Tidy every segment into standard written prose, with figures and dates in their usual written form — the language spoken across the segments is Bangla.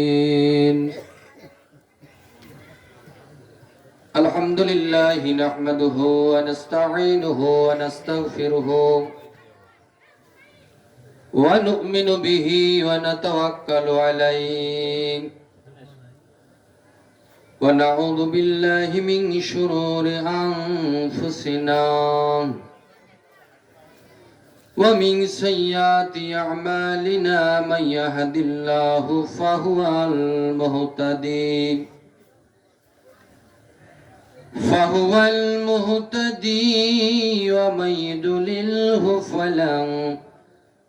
العالمين الحمد لله نحمده ونستعينه ونستغفره ونؤمن به ونتوكل عليه ونعوذ بالله من شرور أنفسنا ومن سيئات أعمالنا من يهد الله فهو المهتدي ومن يضلله فلن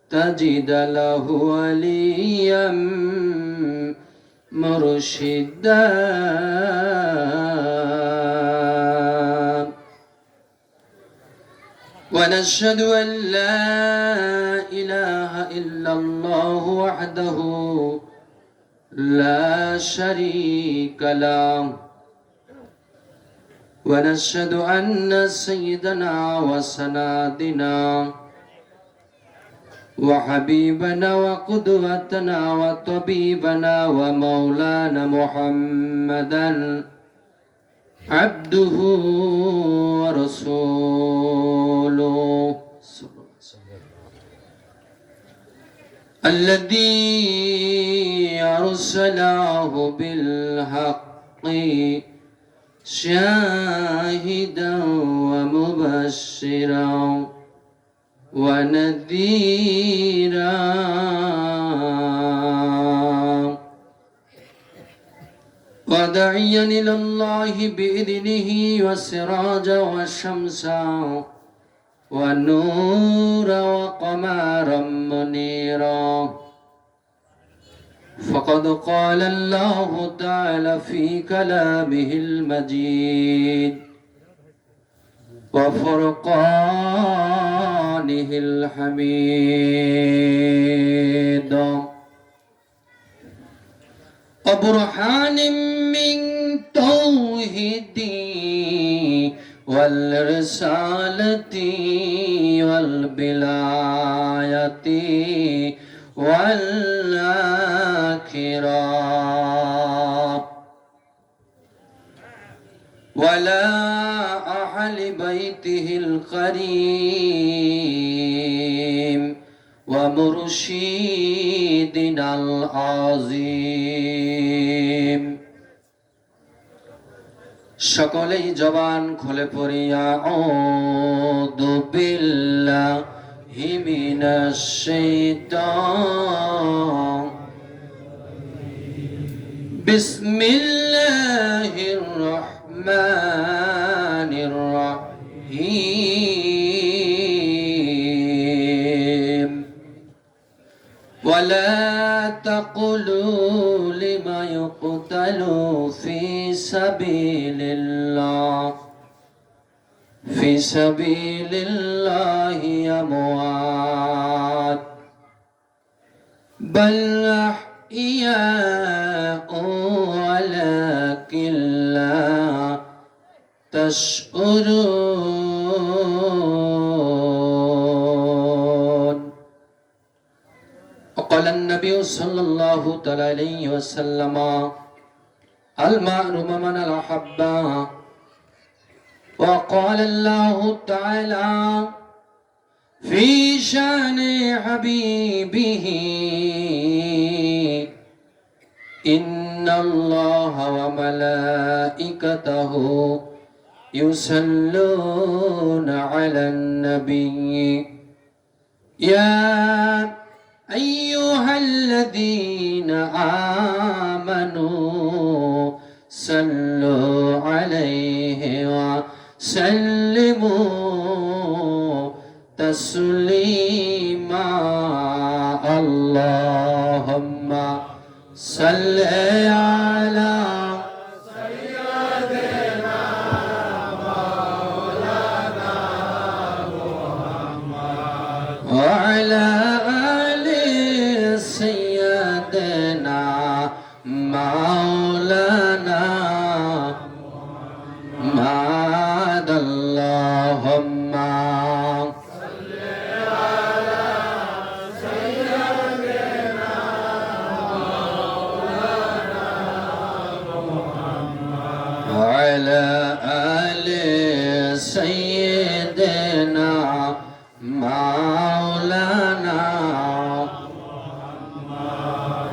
تجد له وليا مرشدا ونشهد أن لا إله إلا الله وحده لا شريك له ونشهد أن سيدنا وسندنا وحبيبنا وقدوتنا وطبيبنا ومولانا محمدا عبده ورسوله الذي أرسله بالحق شاهدا ومبشرا ونذيرا وداعيا إلى الله بإذنه وسراجا وشمسا ونورا وقمرا منيرا فقد قال الله تعالى في كلامه المجيد وفرقانه الحميد وبرهان من توحيدي والرسالة والبلاية والآخرة ولا أهل بيته الكريم ومرشدنا العظيم সকলেই জবান খুলে পড়ি আউযু বিল্লাহি মিনাশ শাইতান বিসমিল্লাহির রহমানির রহিম ولا تقولوا لما يقتل في سبيل الله أموات بل أحياء ولكن لا تشعرون وقال النبي صلى الله عليه وسلم المعروف من الأحبة وقال الله تعالى في شان حبيبه إن الله وملائكته يصلون على النبي يا أيها الذين آمنوا صلوا عليه وسلموا تسليما اللهم صل على سيدنا مولانا محمد وعلى آل سيدنا مولانا محمد اللهم صل على سيدنا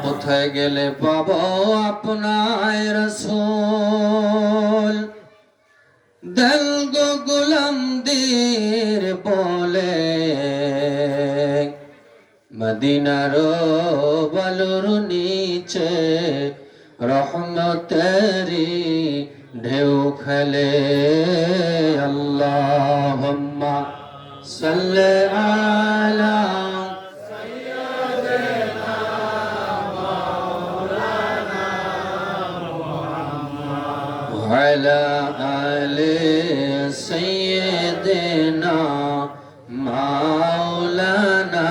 কোথায় গেলে পাবো আপনার রাসূল দিল গো গোলামদের বলে মদিনার বালুর নিচে রহমতেরি ঢেউ খেলে আল্লাহুম্মা সাল্লি আলা وعلى آل سيدنا مولانا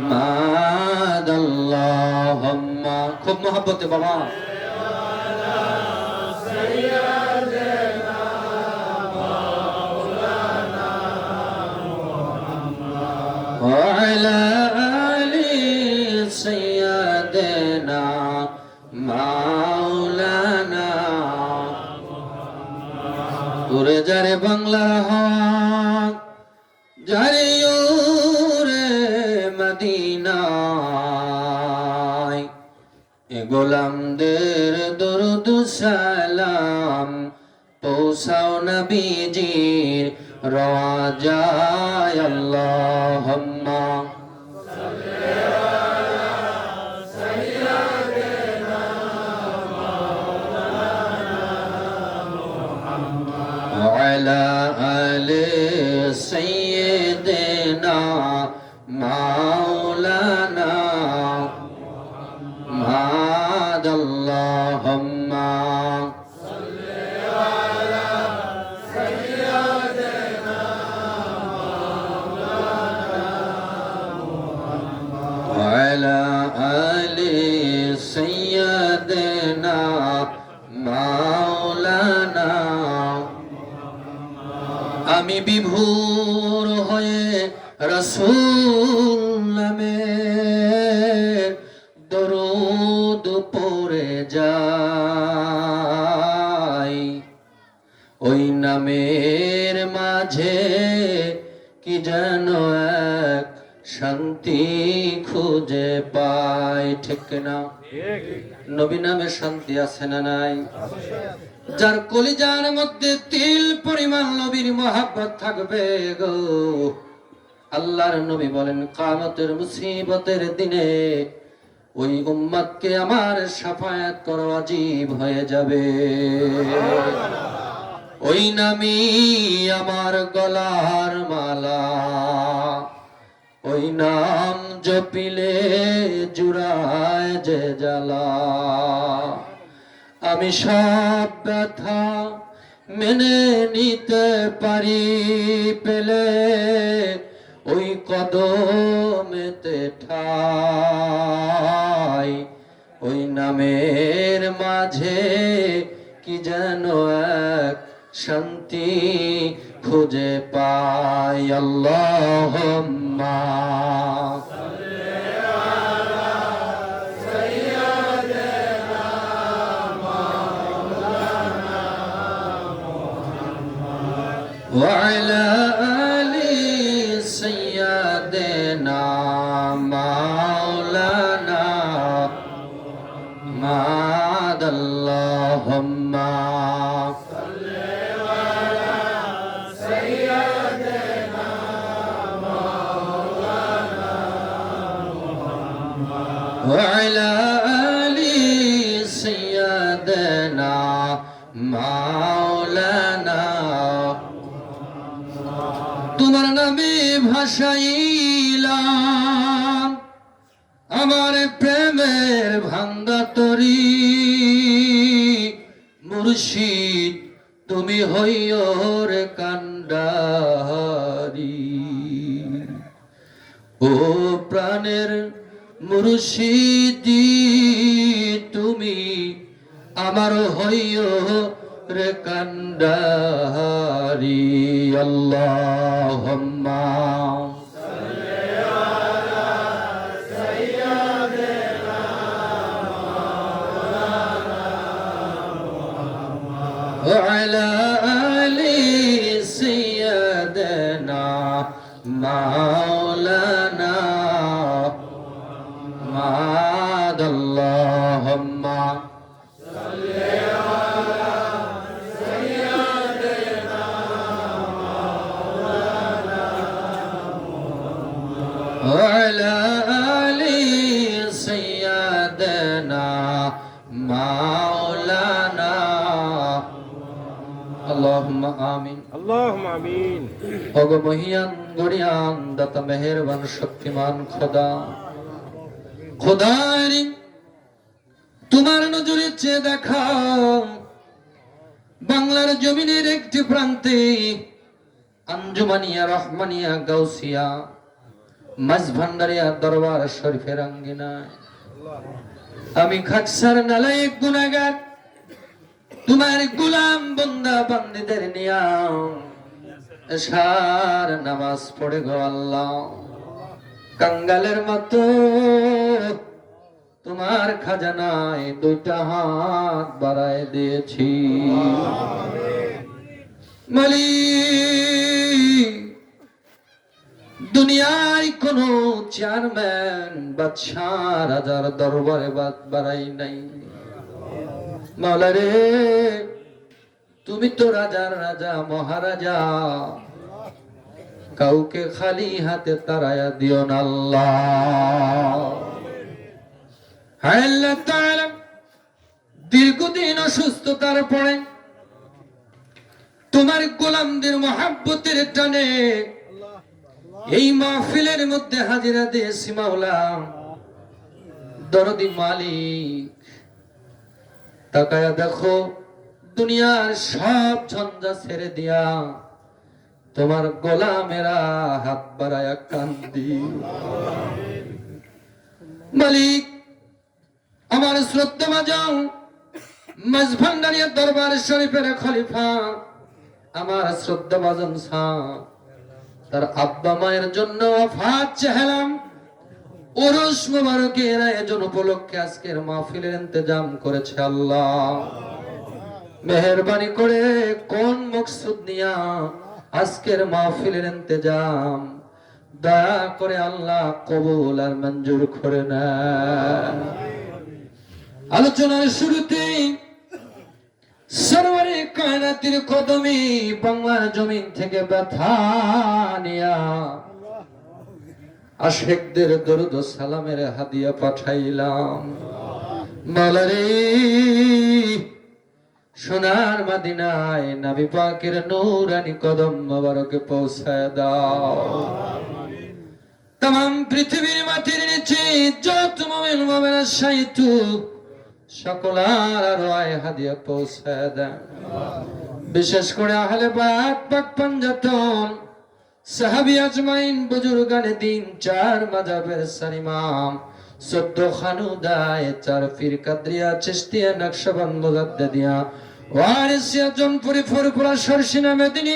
محمد اللهم খুব মহব্বতে বাবা وعلى آل سيدنا مولانا উড়ে যারে বাংলার হক যারে উড়ে মদিনায় এ গোলামদের দরুদ সালাম পৌঁছাও নবীজির রওজায় আল্লাহুম্মা وعلى آل سيدنا مولانا محمد اللهم صل على سيدنا مولانا وعلى آل سيدنا مولانا আমি বিভোর হয়ে রাসূল নামের দরুদ পড়ে যাই ওই নামের মাঝে কি যেন এক শান্তি খুঁজে পাই ঠিক না নবী নামে শান্তি আছে না নাই যার কলিজার মধ্যে তিল পরিমাণ নবীর মহব্বত থাকবে গো আল্লাহর নবী বলেন কিয়ামতের মুসিবতের দিনে ওই উম্মতকে আমার শাফায়াত করা ওয়াজিব হয়ে যাবে ওই নামই আমার গলার মালা ওই নাম জপিলে জুড়ায় যে জ্বালা আমি সব ব্যথা মেনে নিতে পারি পেলে ওই কদমেতে ঠাই ওই নামের মাঝে কি যেন এক শান্তি খুঁজে পাই আল্লাহুম্মা وعلى آل سيدنا مولانا محمد اللهم صل على سيدنا مولانا وعلى آل سيدنا مولانا তোমার নামে ভাসাইলাম আমার প্রেমের ভাঙ্গা তরি মুর্শিদ তুমি হইও রে কান্ডারি ও প্রাণের মুর্শিদি তুমি আমার হইও রে কান্ডারি আল্লাহুম্মা সাল্লি আলা সাইয়্যিদিনা মাওলানা মুহাম্মদ ওয়া আলা আলি সাইয়্যিদিনা মাওলানা وعلى آل سيدنا مولانا اللهم آمين اللهم آمين ওগো মহিয়ান গড়িয়ান দাতা মেহেরবান শক্তিমান খোদা খোদারি তোমার নজরে চেয়ে দেখাও বাংলার জমিনের একটি প্রান্তে আঞ্জুমানিয়া রহমানিয়া গাউসিয়া মাঝভান্ডারিয়া দরবার শরীফের আঙ্গিনায় আমি খাকসার নালায়েক গুনাহগার তোমার গোলাম বান্দা বান্দীদের নিয়া এশার নামাজ পড়ে গো আল্লাহ কাঙ্গালের মতো তোমার খাজানায় দুইটা হাত বাড়ায় দিয়েছি মালিক দুনিয়ায় কোন চেয়ারম্যান বাদশাহ রাজার দরবারে বাদ বাড়াই নাই মাওলা রে তুমি তো রাজার রাজা মহারাজা কাউকে খালি হাতে তারায়া দিও না আল্লাহ হায় আল্লাহ তাআলা দীর্ঘদিন অসুস্থতার পরে তোমার গোলামদের মহব্বতের টানে এই মাহফিলের মধ্যে হাজিরা দিয়েছি মাওলা দরদি মালিক তাকায়া দেখো দুনিয়ার সব ঝঞ্ঝা ছেড়ে দিয়া তোমার গোলামেরা হাত বাড়ায়া কান্দি মালিক আমার শ্রদ্ধা বাজাও মাঝভান্ডারিয়া দরবার শরীফের খলিফা আমার শ্রদ্ধা বাজন তার আব্বা মায়ের জন্য ওয়াফাত চাইলাম উরুস মুবারকের আয়োজন উপলক্ষে আজকের মাহফিলের ইন্তজাম করেছে আল্লাহ মেহেরবানি করে কোন মকসুদ নিয়া আজকের মাহফিলের ইন্তজাম দয়া করে আল্লাহ কবুল আর মঞ্জুর করে নেন আলোচনার শুরুতেই সরওয়ারে কায়নাতের কদমে বাংলার জমিন থেকে ব্যথা নিয়া আশিকদের দরুদ ও সালামের হাদিয়া পাঠাইলাম মাওলা রে সোনার মদিনায় নবী পাকের নূরানি কদম মোবারকে পৌঁছায় দাও तमाम পৃথিবীর মাটির নিচে যত মুমিন মুমিনা শাহিতু সকলার রয় হাদিয়া পৌঁছায় দেন বিশেষ করে আহলে বাইত পাক পাঞ্জাতন সাহাবী আজমাইন বুজুর্গানে দিন চার মাযহাবের ইমাম 14 খানুদায় চার ফিরকা কাদরিয়া চিশতিয়া নকশবন্দ মুজাদ্দিদিয়া ওয়ারিসিয়া জনপুরি ফুরফুরা শর্ষিনা মেদিনী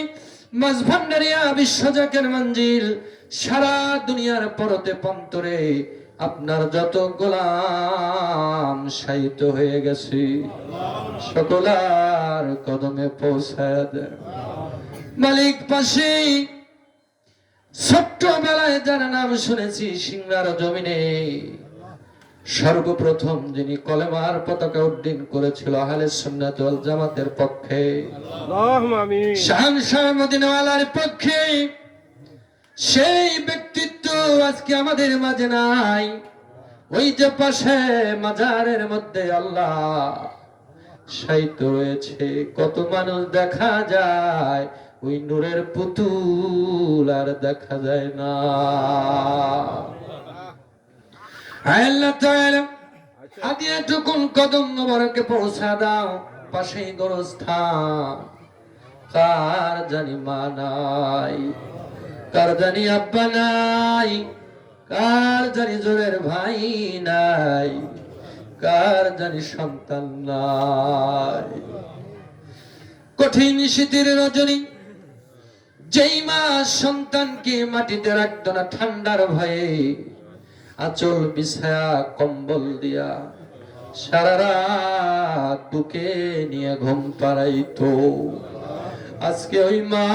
মাঝভান্ডারিয়া বিশ্বজাকের মঞ্জিল সারা দুনিয়ার পরতে পন্তরে আপনার যত গোলাম শায়িত হয়ে গেছে সকলার কদমে পৌঁছায় দেন মালিক পাশে ছোট্টবেলায় যার নাম শুনেছি সিংহার জমিনে সর্বপ্রথম যিনি কলেমার পতাকা উড্ডীন করেছিল আহলে সুন্নাত ওয়াল জামাতের পক্ষে আল্লাহুম্মা আমিন শাহনশাহ মদিনাওয়ালার পক্ষে সেই ব্যক্তিত্ব আজকে আমাদের মাঝে নাই ওই যে পাশে মাজারের মধ্যে আল্লাহ শায়িত রয়েছে কত মানুষ দেখা যায় ওই নূরের পুতুল আর দেখা যায় না আল্লাহ তাআলা হাদিয়া টুকুন কদম মোবারকে পৌঁছা দাও পাশেই গোরস্থান কার জানি মা নাই কার জানি আব্বা নাই কার জানি জোরের ভাই নাই কার জানি সন্তান নাই কঠিন শীতের রজনী যেই মা সন্তানকে মাটিতে রাখতো না ঠান্ডার ভয়ে আঁচল বিছায়া কম্বল দিয়া সারা রাত বুকে নিয়ে ঘুম পাড়াইতো আজকে ওই মা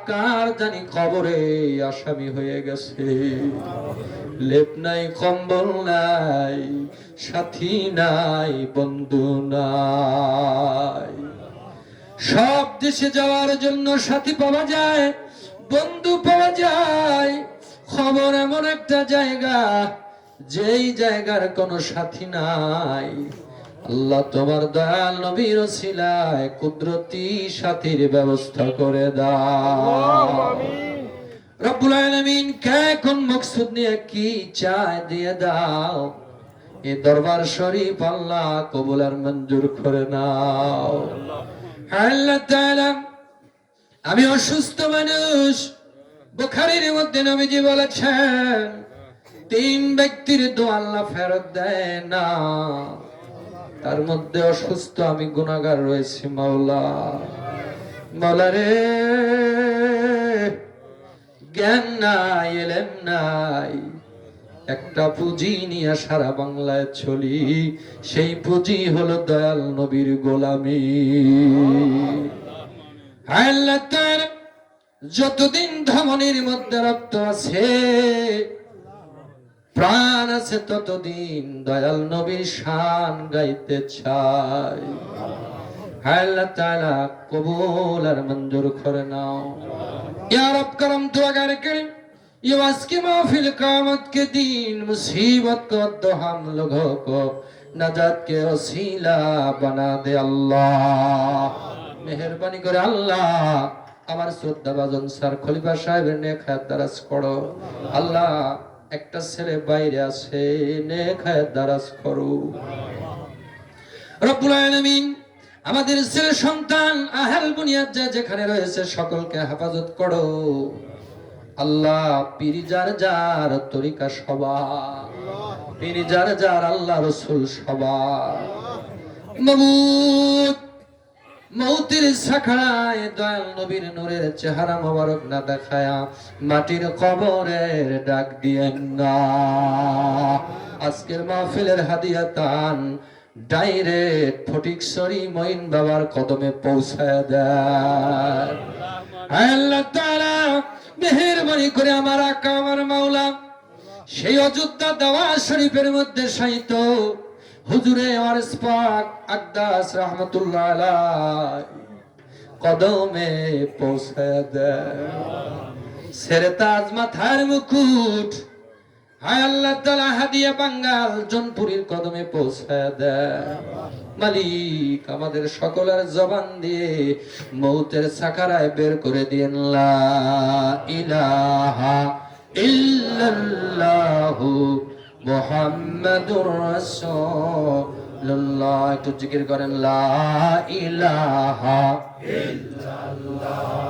কার জানি কবরে আসামি হয়ে গেছে লেপ নাই কম্বল নাই সাথী নাই বন্ধু নাই সব দেশে যাওয়ার জন্য সাথী পাওয়া যায় বন্ধু পাওয়া যায় খবর এমন একটা জায়গা, যেই জায়গার কোনো সাথী নাই। আল্লাহ তোমার দয়াল নবীর ওসিলায় কুদরতি সাথীর ব্যবস্থা করে দাও। রব্বুল আলামিন কে কোন মাকসুদ নিয়ে কি চায় দিয়ে দাও। এই দরবার শরীফ আল্লাহ কবুল আর মঞ্জুর করে নাও। আল্লাহ তাআলা, আমি অসুস্থ মানুষ। বুখারীর মধ্যে নবীজি বলেছেন, 3 ব্যক্তির দোয়া আল্লাহ ফেরত দেয় না। তার মধ্যে অসুস্থ আমি, গুনাহগার রয়েছি। মাওলা, মাওলা রে, জ্ঞান নাই, এলেম নাই, একটা পুঁজি নিয়ে সারা বাংলায় চলি। সেই পুঁজি হলো দয়াল নবীর গোলামি। আল্লাহ তাআলা, যতদিন ধমনির মধ্যে রক্ত আছে, প্রাণ আছে, ততদিন দয়াল নবীর শান গাইতে চাই। আল্লাহ তাআলা কবুল আর মঞ্জুর করে নাও। ইয়া রব করম দুআগার করিম, ये आज की महफिल क़यामत के दिन मुसीबत को दो हम लोगों को नजात के वसीला बना दे अल्लाह। मेहरबानी करे अल्लाह, আমার শ্রদ্ধাভাজন স্যার খলিফা সাহেবের নেক হায়াত দারাজ করো। আল্লাহ, একটা ছেলে বাইরে আছে, নেক হায়াত দারাজ করো। রব্বুল আলামিন, আমাদের ছেলে সন্তান আহল বুনিয়াদ যা যেখানে রয়েছে সকলকে হেফাজত করো। আল্লাহ, পীর যার যার তরিকা সবার, পীর যার যার আল্লাহ রসুল সবার। মাবুদ, মৌতের সাখড়ায় দয়াল নবীর নূরের চেহারা মোবারক না দেখায়া মাটির কবরের ডাক দিয়েন না। আজকের মাহফিলের হাদিয়াতান ডাইরেক্ট ফটিকছড়ি মঈন বাবার কদমে পৌঁছায় দেয়। আল্লাহ তাআলা মেহেরবানি করে আমার আকা, আমার মাওলা, সেই অযোধ্যা দাওয়াত শরীফের মধ্যে শায়িত হুজুরে ওয়ারিস পাক আকদাস রাহমাতুল্লাহ আলাইহি কদমে পৌঁছায় দেয়। সেরে তাজ মাথার মুকুট, হায় আল্লাহ তাআলা হাদিয়া বাঙ্গাল জনপুরীর কদমে পৌঁছায় দেয়। মালিক, আমাদের সকলের জবান দিয়ে মৌতের সাকারায় বের করে দিয়েন লা ইলাহা ইল্লাল্লাহু মুহাম্মাদুর রাসূলুল্লাহ। একটু জিকির করেন, লা ইলাহা ইল্লাল্লাহ